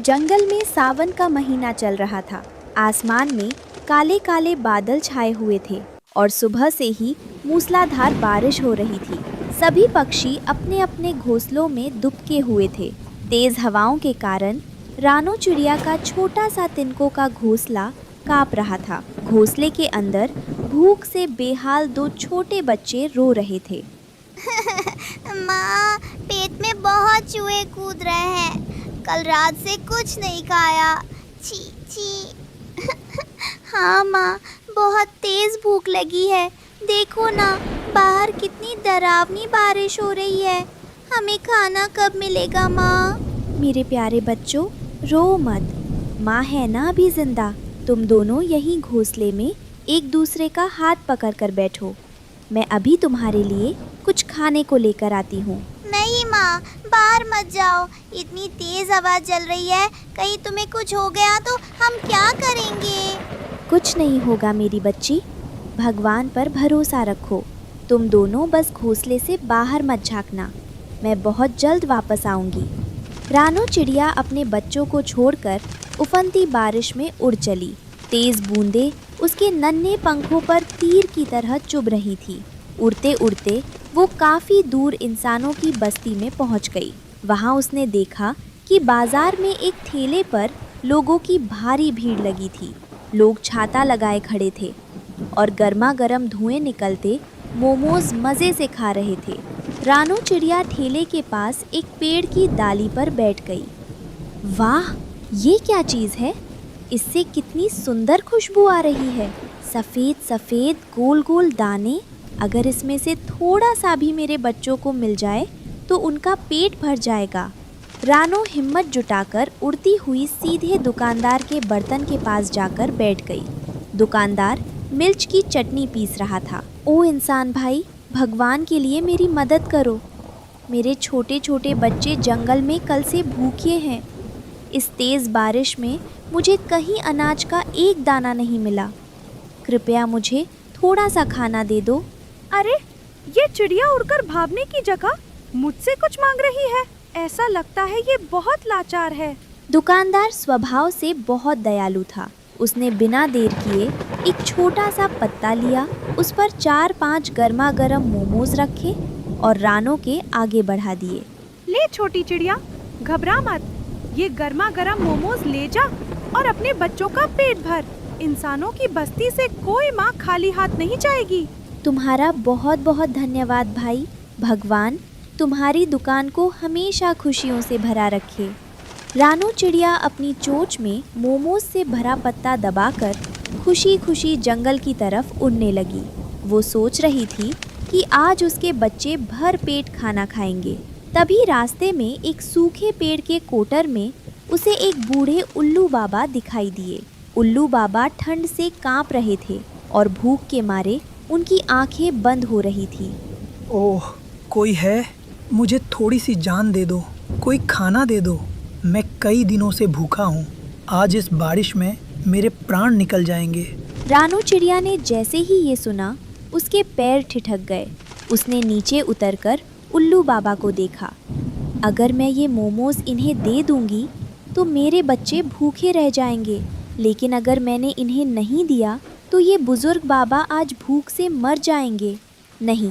जंगल में सावन का महीना चल रहा था। आसमान में काले काले बादल छाए हुए थे और सुबह से ही मूसलाधार बारिश हो रही थी। सभी पक्षी अपने अपने घोंसलों में दुबके हुए थे। तेज हवाओं के कारण रानो चिड़िया का छोटा सा तिनकों का घोंसला कांप रहा था। घोंसले के अंदर भूख से बेहाल दो छोटे बच्चे रो रहे थे। माँ, पेट में बहुत चूहे कूद रहे हैं। कल रात से कुछ नहीं खाया। छी छी। हाँ माँ, बहुत तेज भूख लगी है। देखो ना, बाहर कितनी डरावनी बारिश हो रही है। हमें खाना कब मिलेगा माँ? मेरे प्यारे बच्चों, रो मत। माँ है ना अभी जिंदा। तुम दोनों यहीं घोंसले में एक दूसरे का हाथ पकड़ कर बैठो। मैं अभी तुम्हारे लिए कुछ खाने को लेकर आती हूँ। नहीं माँ, बाहर मत जाओ। इतनी तेज हवा चल रही है, कहीं तुम्हें कुछ हो गया तो हम क्या करेंगे? कुछ नहीं होगा मेरी बच्ची, भगवान पर भरोसा रखो। तुम दोनों बस घोंसले से बाहर मत झांकना। मैं बहुत जल्द वापस आऊँगी। रानो चिड़िया अपने बच्चों को छोड़कर उफनती बारिश में उड़ चली। तेज बूंदें उसके नन्हे पंखों पर तीर की तरह चुभ रही थी। उड़ते उड़ते वो काफ़ी दूर इंसानों की बस्ती में पहुंच गई। वहां उसने देखा कि बाजार में एक ठेले पर लोगों की भारी भीड़ लगी थी। लोग छाता लगाए खड़े थे और गर्मा गर्म धुएं निकलते मोमोज मज़े से खा रहे थे। रानो चिड़िया ठेले के पास एक पेड़ की डाली पर बैठ गई। वाह, ये क्या चीज़ है? इससे कितनी सुंदर खुशबू आ रही है। सफ़ेद सफ़ेद गोल गोल दाने। अगर इसमें से थोड़ा सा भी मेरे बच्चों को मिल जाए तो उनका पेट भर जाएगा। रानो हिम्मत जुटाकर उड़ती हुई सीधे दुकानदार के बर्तन के पास जाकर बैठ गई। दुकानदार मिर्च की चटनी पीस रहा था। ओ इंसान भाई, भगवान के लिए मेरी मदद करो। मेरे छोटे छोटे बच्चे जंगल में कल से भूखे हैं। इस तेज़ बारिश में मुझे कहीं अनाज का एक दाना नहीं मिला। कृपया मुझे थोड़ा सा खाना दे दो। अरे, ये चिड़िया उड़कर भागने की जगह मुझसे कुछ मांग रही है। ऐसा लगता है ये बहुत लाचार है। दुकानदार स्वभाव से बहुत दयालु था। उसने बिना देर किए एक छोटा सा पत्ता लिया, उस पर 4-5 गर्मा गर्म मोमोज रखे और रानो के आगे बढ़ा दिए। ले छोटी चिड़िया, घबरा मत। ये गर्मा गर्म मोमोज ले जा और अपने बच्चों का पेट भर। इंसानों की बस्ती से कोई माँ खाली हाथ नहीं जाएगी। तुम्हारा बहुत बहुत धन्यवाद भाई। भगवान तुम्हारी दुकान को हमेशा खुशियों से भरा रखे। रानो चिड़िया अपनी चोंच में मोमोज से भरा पत्ता दबाकर खुशी खुशी जंगल की तरफ उड़ने लगी। वो सोच रही थी कि आज उसके बच्चे भर पेट खाना खाएंगे। तभी रास्ते में एक सूखे पेड़ के कोटर में उसे एक बूढ़े उल्लू बाबा दिखाई दिए। उल्लू बाबा ठंड से कांप रहे थे और भूख के मारे उनकी आंखें बंद हो रही थी। ओह, कोई है? मुझे थोड़ी सी जान दे दो, कोई खाना दे दो। मैं कई दिनों से भूखा हूँ। आज इस बारिश में मेरे प्राण निकल जाएंगे। रानो चिड़िया ने जैसे ही ये सुना, उसके पैर ठिठक गए। उसने नीचे उतरकर उल्लू बाबा को देखा। अगर मैं ये मोमोज इन्हें दे दूंगी तो मेरे बच्चे भूखे रह जाएंगे, लेकिन अगर मैंने इन्हें नहीं दिया तो ये बुजुर्ग बाबा आज भूख से मर जाएंगे। नहीं,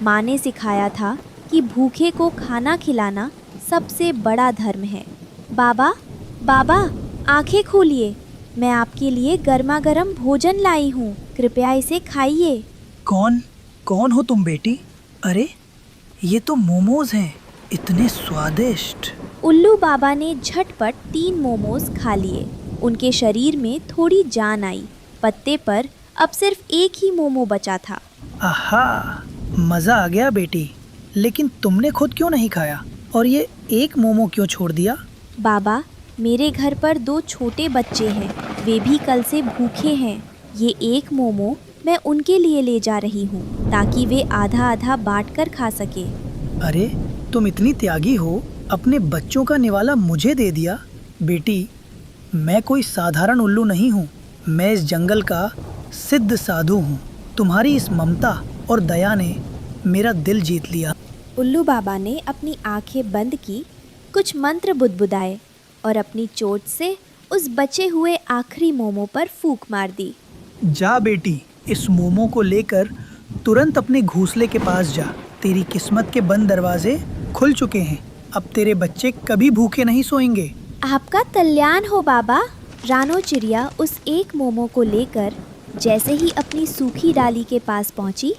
माँ ने सिखाया था कि भूखे को खाना खिलाना सबसे बड़ा धर्म है। बाबा, बाबा, आंखें खोलिए। मैं आपके लिए गर्मा गर्म भोजन लाई हूँ। कृपया इसे खाइए। कौन हो तुम बेटी? अरे, ये तो मोमोज हैं, इतने स्वादिष्ट। उल्लू बाबा ने झटपट 3 मोमोज खा लिए। उनके शरीर में थोड़ी जान आई। पत्ते पर अब सिर्फ एक ही मोमो बचा था। आहा, मज़ा आ गया बेटी। लेकिन तुमने खुद क्यों नहीं खाया और ये एक मोमो क्यों छोड़ दिया? बाबा, मेरे घर पर 2 छोटे बच्चे हैं। वे भी कल से भूखे हैं। ये एक मोमो मैं उनके लिए ले जा रही हूँ ताकि वे आधा आधा बांट कर खा सके। अरे, तुम इतनी त्यागी हो, अपने बच्चों का निवाला मुझे दे दिया। बेटी, मैं कोई साधारण उल्लू नहीं हूँ। मैं इस जंगल का सिद्ध साधु हूँ। तुम्हारी इस ममता और दया ने मेरा दिल जीत लिया। उल्लू बाबा ने अपनी आंखें बंद की, कुछ मंत्र बुदबुदाए और अपनी चोट से उस बचे हुए आखिरी मोमो पर फूंक मार दी। जा बेटी, इस मोमो को लेकर तुरंत अपने घोंसले के पास जा। तेरी किस्मत के बंद दरवाजे खुल चुके हैं। अब तेरे बच्चे कभी भूखे नहीं सोएंगे। आपका कल्याण हो बाबा। रानो चिड़िया उस एक मोमो को लेकर जैसे ही अपनी सूखी डाली के पास पहुंची,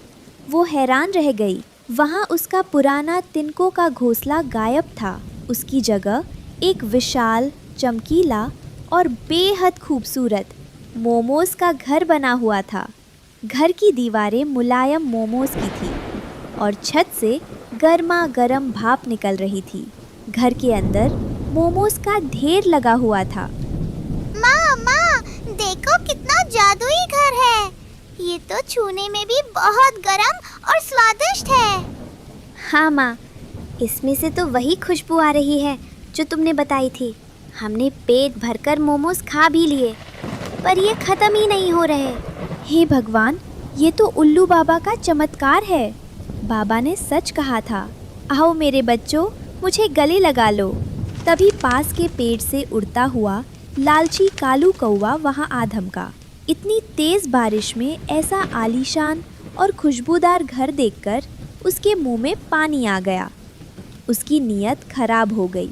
वो हैरान रह गई। वहां उसका पुराना तिनकों का घोंसला गायब था। उसकी जगह एक विशाल, चमकीला और बेहद खूबसूरत मोमोज का घर बना हुआ था। घर की दीवारें मुलायम मोमोज की थी और छत से गर्मा गर्म भाप निकल रही थी। घर के अंदर मोमोज का ढेर लगा हुआ था। माँ, देखो कितना जादुई घर है। ये तो छूने में भी बहुत गरम और स्वादिष्ट है। हाँ माँ, इसमें से तो वही खुशबू आ रही है जो तुमने बताई थी। हमने पेट भरकर मोमोज खा भी लिए, पर ये ख़त्म ही नहीं हो रहे। हे भगवान, ये तो उल्लू बाबा का चमत्कार है। बाबा ने सच कहा था। आओ मेरे बच्चों, मुझे गले लगा लो। तभी पास के पेड़ से उड़ता हुआ लालची कालू कौवा वहाँ आ धमका। इतनी तेज़ बारिश में ऐसा आलीशान और खुशबूदार घर देखकर उसके मुंह में पानी आ गया। उसकी नीयत खराब हो गई।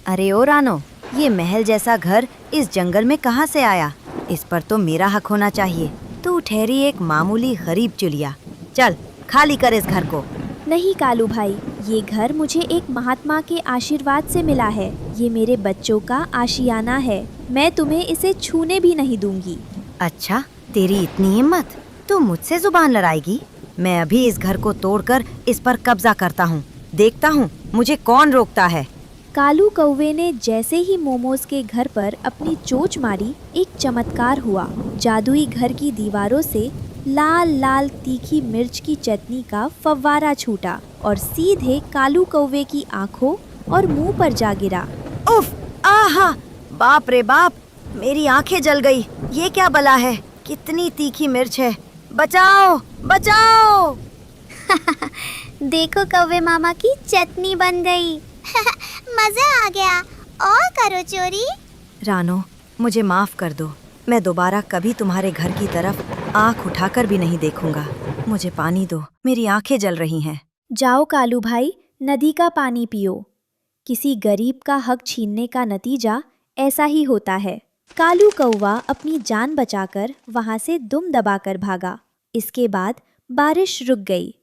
अरे ओ रानो, ये महल जैसा घर इस जंगल में कहाँ से आया? इस पर तो मेरा हक होना चाहिए। तू ठहरी एक मामूली गरीब चिड़िया। चल, खाली कर इस घर को। नहीं कालू भाई, ये घर मुझे एक महात्मा के आशीर्वाद से मिला है। ये मेरे बच्चों का आशियाना है। मैं तुम्हें इसे छूने भी नहीं दूंगी। अच्छा, तेरी इतनी हिम्मत? तू मुझसे जुबान लड़ाएगी? मैं अभी इस घर को तोड़कर इस पर कब्जा करता हूँ। देखता हूँ मुझे कौन रोकता है। कालू कौवे ने जैसे ही मोमोज के घर पर अपनी चोंच मारी, एक चमत्कार हुआ। जादुई घर की दीवारों से लाल लाल तीखी मिर्च की चटनी का फव्वारा छूटा और सीधे कालू कौवे की आंखों और मुंह पर जा गिरा। उफ! आहा! बाप रे बाप! मेरी आंखें जल गई। ये क्या बला है? कितनी तीखी मिर्च है। बचाओ, बचाओ! देखो कौवे मामा की चटनी बन गई। मजा आ गया। और करो चोरी। रानो, मुझे माफ कर दो। मैं दोबारा कभी तुम्हारे घर की तरफ आंख उठाकर भी नहीं देखूंगा। मुझे पानी दो, मेरी आंखें जल रही हैं। जाओ कालू भाई, नदी का पानी पियो। किसी गरीब का हक छीनने का नतीजा ऐसा ही होता है। कालू कौवा अपनी जान बचाकर वहां से दुम दबाकर भागा। इसके बाद बारिश रुक गई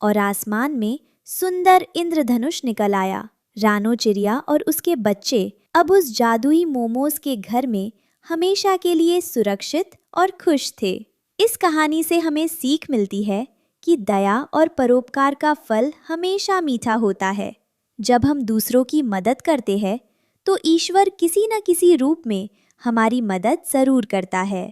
और आसमान में सुंदर इंद्रधनुष निकल आया। रानो चिड़िया और उसके बच्चे अब उस जादुई मोमोज के घर में हमेशा के लिए सुरक्षित और खुश थे। इस कहानी से हमें सीख मिलती है कि दया और परोपकार का फल हमेशा मीठा होता है। जब हम दूसरों की मदद करते हैं तो ईश्वर किसी न किसी रूप में हमारी मदद जरूर करता है।